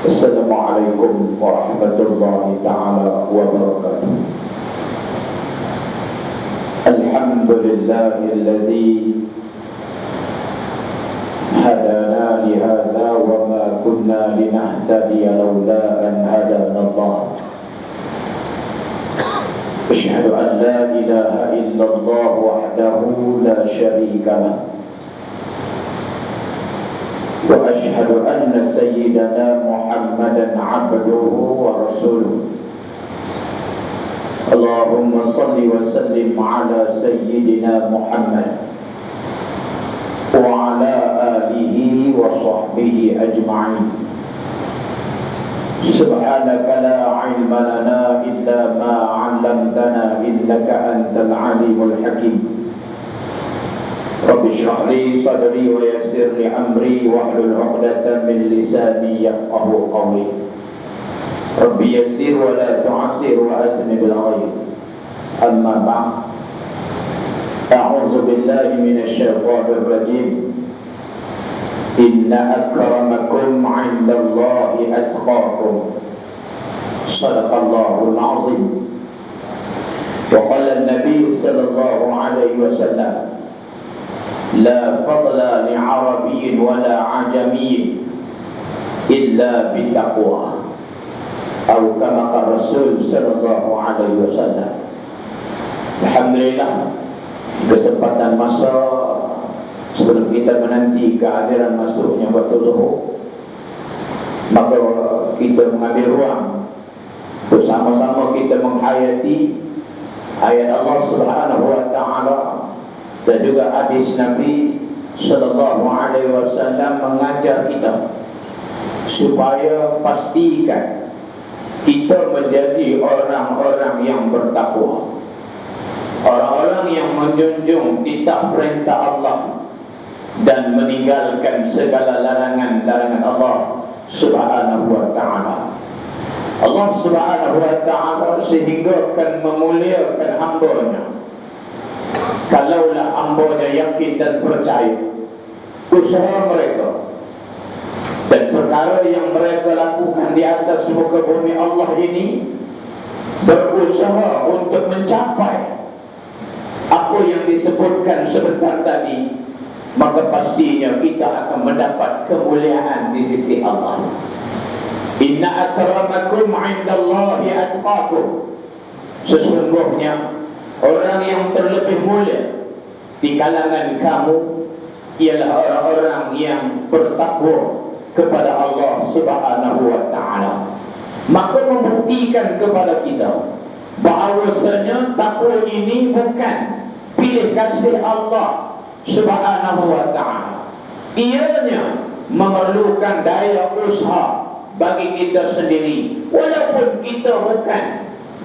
Assalamualaikum warahmatullahi ta'ala wabarakatuh. Alhamdulillahillazi hadana lihaza wa ma kunna linahtadiya lawla an hadana Allah. Asyhadu an la ilaha illallah wahdahu la syarika lah. Wa asyhadu anna sayyidana Muhammadan abduhu wa rasuluh. Allahumma salli wa sallim ala sayyidina Muhammad wa ala alihi wa sahbihi ajma'in. Subhanaka la ilma lana illa ma 'allamtana innaka antal alimul hakim. Rabbi shrah li sadri wa yassir li amri wahlul 'uqdatam min lisani yafqahu qawli. Rabbi yassir wa la tu'assir wa atmi bil khair. Amma ba'd. A'udzu billahi minasy syaithanir rajim. Inna akramakum 'indallahi atqakum. Shadaqallahul 'azim. Wa qala an-nabi sallallahu alaihi wasallam, la fadla li 'arabiyyin wa la 'ajamiyyin illa bittaqwa. Atau kama qala Rasul sallallahu alaihi wasallam. Alhamdulillah, kesempatan masa sebelum kita menanti kehadiran masuknya waktu zuhur, maka kita mengambil ruang bersama-sama kita menghayati ayat Allah Subhanahu wa taala dan juga hadis Nabi sallallahu alaihi wasallam mengajar kita supaya pastikan kita menjadi orang-orang yang bertakwa, orang-orang yang menjunjung titah perintah Allah dan meninggalkan segala larangan-larangan Allah Subhanahu wa taala. Allah Subhanahu wa taala sehingga akan memuliakan hamba-Nya kalaulah hamba-Nya yakin dan percaya usaha mereka dan perkara yang mereka lakukan di atas muka bumi Allah ini, berusaha untuk mencapai apa yang disebutkan sebentar tadi, maka pastinya kita akan mendapat kemuliaan di sisi Allah. Inna akramakum 'indallahi atqakum. Sesungguhnya orang yang terlebih mulia di kalangan kamu ialah orang-orang yang bertakwa kepada Allah Subhanahu wa taala. Maka membuktikan kepada kita bahawasanya takwa ini bukan pilih kasih Allah Subhanahu wa taala. Ianya memerlukan daya usaha bagi kita sendiri. Walaupun kita bukan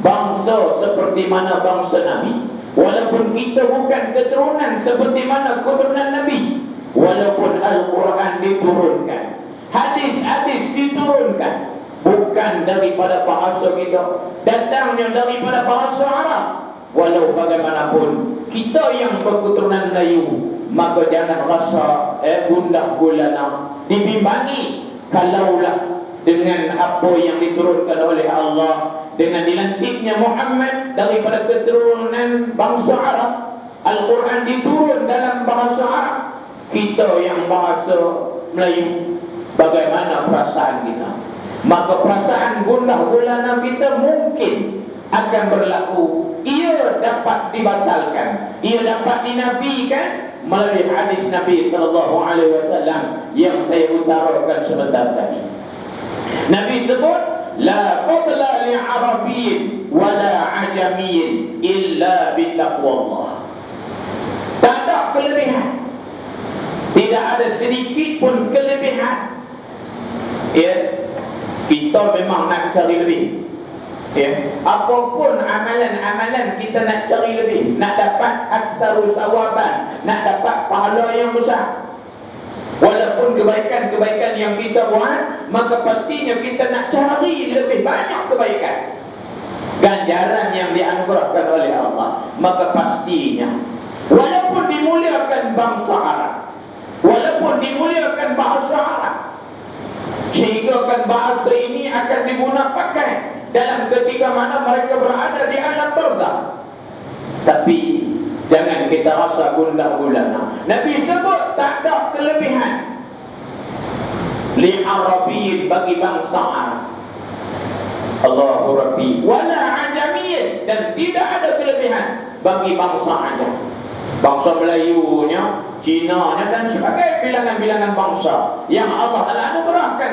bangsa seperti mana bangsa Nabi, walaupun kita bukan keturunan seperti mana keturunan Nabi, walaupun Al-Quran diturunkan, hadis-hadis diturunkan bukan daripada bahasa kita, datangnya daripada bahasa Arab. Walau bagaimanapun kita yang berketurunan Melayu, maka jangan rasa gundah gulana, dibimbangi kalaulah dengan apa yang diturunkan oleh Allah, dengan dilantiknya Muhammad daripada keturunan bangsa Arab. Al-Quran diturun dalam bahasa Arab, kita yang bahasa Melayu, bagaimana perasaan kita? Maka perasaan gundah gulana kita mungkin akan berlaku. Ia dapat dibatalkan, ia dapat dinafikan melalui hadis Nabi sallallahu alaihi wasallam yang saya utarakan sebentar tadi. Nabi sebut, la fadla li 'arabiyyin wa la 'ajamiyyin illa bittaqwallah. Tak ada kelebihan, tidak ada sedikit pun kelebihan. Ya, kita memang nak cari lebih. Ya, apapun amalan-amalan kita nak cari lebih, nak dapat aksarus sawaban, nak dapat pahala yang besar. Walaupun kebaikan-kebaikan yang kita buat, maka pastinya kita nak cari lebih banyak kebaikan, ganjaran yang dianugerahkan oleh Allah. Maka pastinya walaupun dimuliakan bangsa Arab, walaupun dimuliakan bahasa Arab, Sehingga kan bahasa ini akan digunakan dalam ketika mana mereka berada di alam barzakh. Tapi jangan kita rasa gundah gulana. Nabi sebut tak ada kelebihan li Arabiyyin, bagi bangsa Arab. Allahu Rabbi wala ajamiyyin, dan tidak ada kelebihan bagi bangsa Ajam. Bangsa Melayunya, Cinanya dan sebagai bilangan-bilangan bangsa yang Allah telah anugerahkan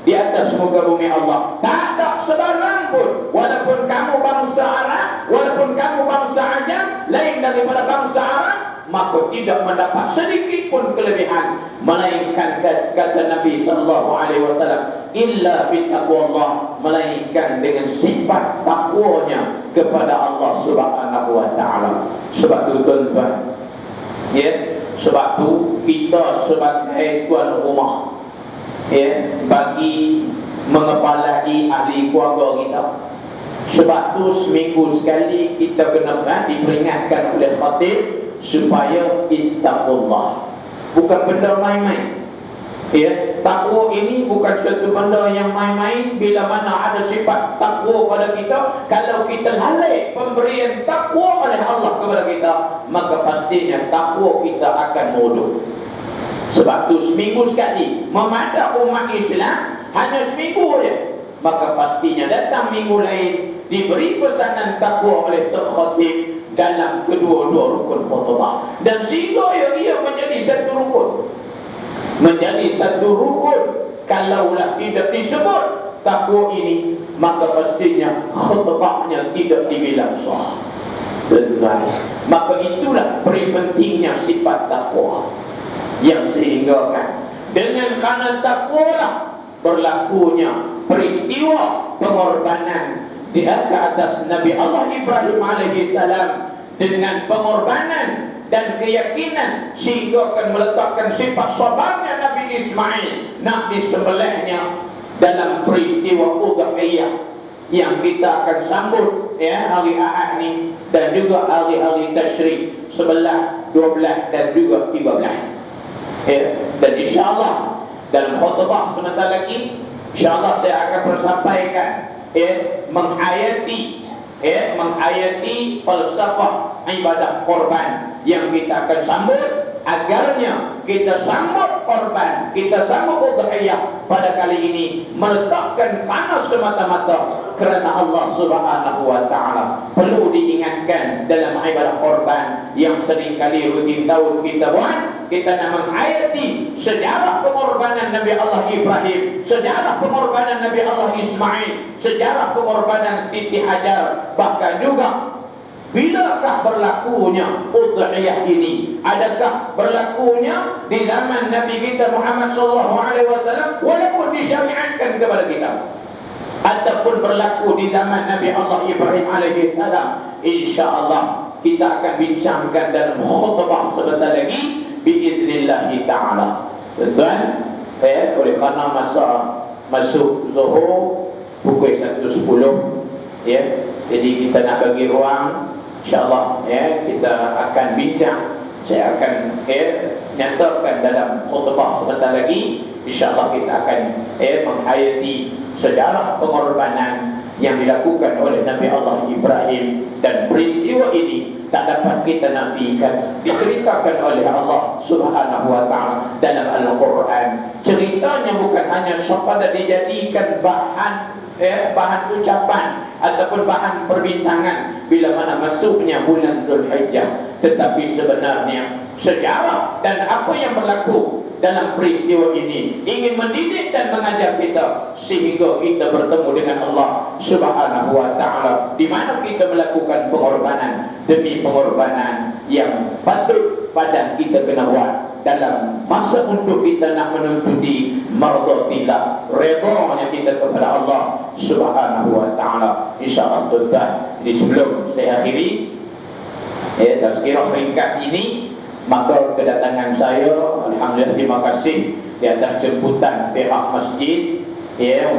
di atas muka bumi Allah. Tak ada sebarang pun, walaupun kamu bangsa Arab, walaupun kamu bangsa Ajam, lain daripada bangsa Arab, maka tidak mendapat sedikit pun kelebihan, melainkan kata Nabi sallallahu alaihi wasallam, illa bittaqwallah, melainkan dengan sifat takwanya kepada Allah Subhanahu wa taala. Sebab tu tuan-tuan, ya, sebab tu kita sebagai tuan rumah, ya, bagi mengepalai ahli keluarga kita, sebab tu seminggu sekali kita kena diperingatkan oleh khatib supaya ittaqullah. Bukan benda main-main, ya. Takwa ini bukan suatu benda yang main-main. Bila mana ada sifat takwa pada kita, kalau kita lalai pemberian takwa oleh Allah kepada kita, maka pastinya takwa kita akan mundur. Sebab tu seminggu sekali memadak umat Islam hanya seminggu saja, maka pastinya datang minggu lain diberi pesanan takwa oleh Tok Khatib dalam kedua-dua rukun khutbah, dan sehingga ia menjadi satu rukun, menjadi satu rukun. Kalaulah tidak disebut takwa ini, maka pastinya khutbahnya tidak dibilang sah. Maka itulah pentingnya sifat takwa, yang sehingga kan dengan karena takwalah berlakunya peristiwa pengorbanan di atas Nabi Allah Ibrahim alaihi salam, dengan pengorbanan dan keyakinan sehingga akan meletakkan sifat sabarnya Nabi Ismail nak disembelihnya dalam peristiwa udhiyah yang kita akan sambut, ya, hari Ahad ni, dan juga hari-hari tasyrik 11, 12 dan juga 13, ya. Dan insyaAllah dalam khutbah sebentar lagi, insyaAllah saya akan bersampaikan, ya, menghayati falsafah ibadah korban yang kita akan sambut, agarnya kita sambut korban, kita sambut udhiyah pada kali ini meletakkan panas semata-mata kerana Allah Subhanahu wa taala. Perlu diingatkan dalam ibadah korban yang seringkali rutin tahun kita buat, kita nak menghayati sejarah pengorbanan Nabi Allah Ibrahim, sejarah pengorbanan Nabi Allah Ismail, sejarah pengorbanan Siti Hajar. Bahkan juga bilakah berlakunya udhiyah ini? Adakah berlakunya di zaman Nabi kita Muhammad sallallahu alaihi wasallam walaupun disyariatkan kepada kita, ataupun berlaku di zaman Nabi Allah Ibrahim alaihi salam? Insyaallah kita akan bincangkan dalam khutbah sebentar lagi biiznillah taala. Tuan, oleh kerana masa masuk Zuhur pukul 1.10, ya, jadi kita nak bagi ruang, insyaAllah, ya, kita akan bincang. Saya akan nyatakan dalam khutbah sebentar lagi, insyaAllah kita akan menghayati sejarah pengorbanan yang dilakukan oleh Nabi Allah Ibrahim. Dan peristiwa ini tak dapat kita nafikan, diceritakan oleh Allah Subhanahu wa taala dalam Al-Quran. Ceritanya bukan hanya sekadar dijadikan bahan ucapan ataupun bahan perbincangan bila mana masuknya bulan Zulhijjah, tetapi sebenarnya sejarah dan apa yang berlaku dalam peristiwa ini ingin mendidik dan mengajar kita sehingga kita bertemu dengan Allah Subhanahu wa taala, di mana kita melakukan pengorbanan demi pengorbanan yang patut pada kita kena buat dalam masa untuk kita nak menuntuti mardhatillah, redha kita kepada Allah Subhanahu wa taala. Insyaallah tuan-tuan, jadi sebelum saya akhiri tazkirah ringkas ini, maka kedatangan saya, alhamdulillah, terima kasih di atas jemputan pihak masjid,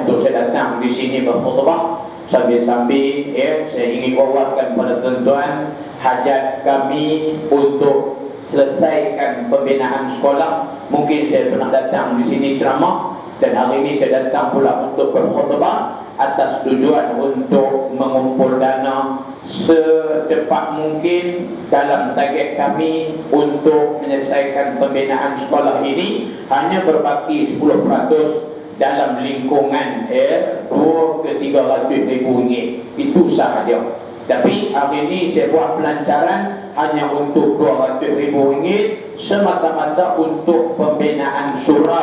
untuk saya datang di sini berkhutbah. Sambil-sambil saya ingin bawakan pada tuan-tuan hajat kami untuk selesaikan pembinaan sekolah. Mungkin saya pernah datang di sini ceramah, Dan hari ini saya datang pula untuk berkhutbah atas tujuan untuk mengumpul dana secepat mungkin dalam target kami untuk menyelesaikan pembinaan sekolah ini. Hanya berbaki 10% dalam lingkungan 2 ke 300 ribu ringgit. Itu sahaja. Tapi hari ini saya buat pelancaran hanya untuk 200 ribu ringgit semata-mata untuk pembinaan surau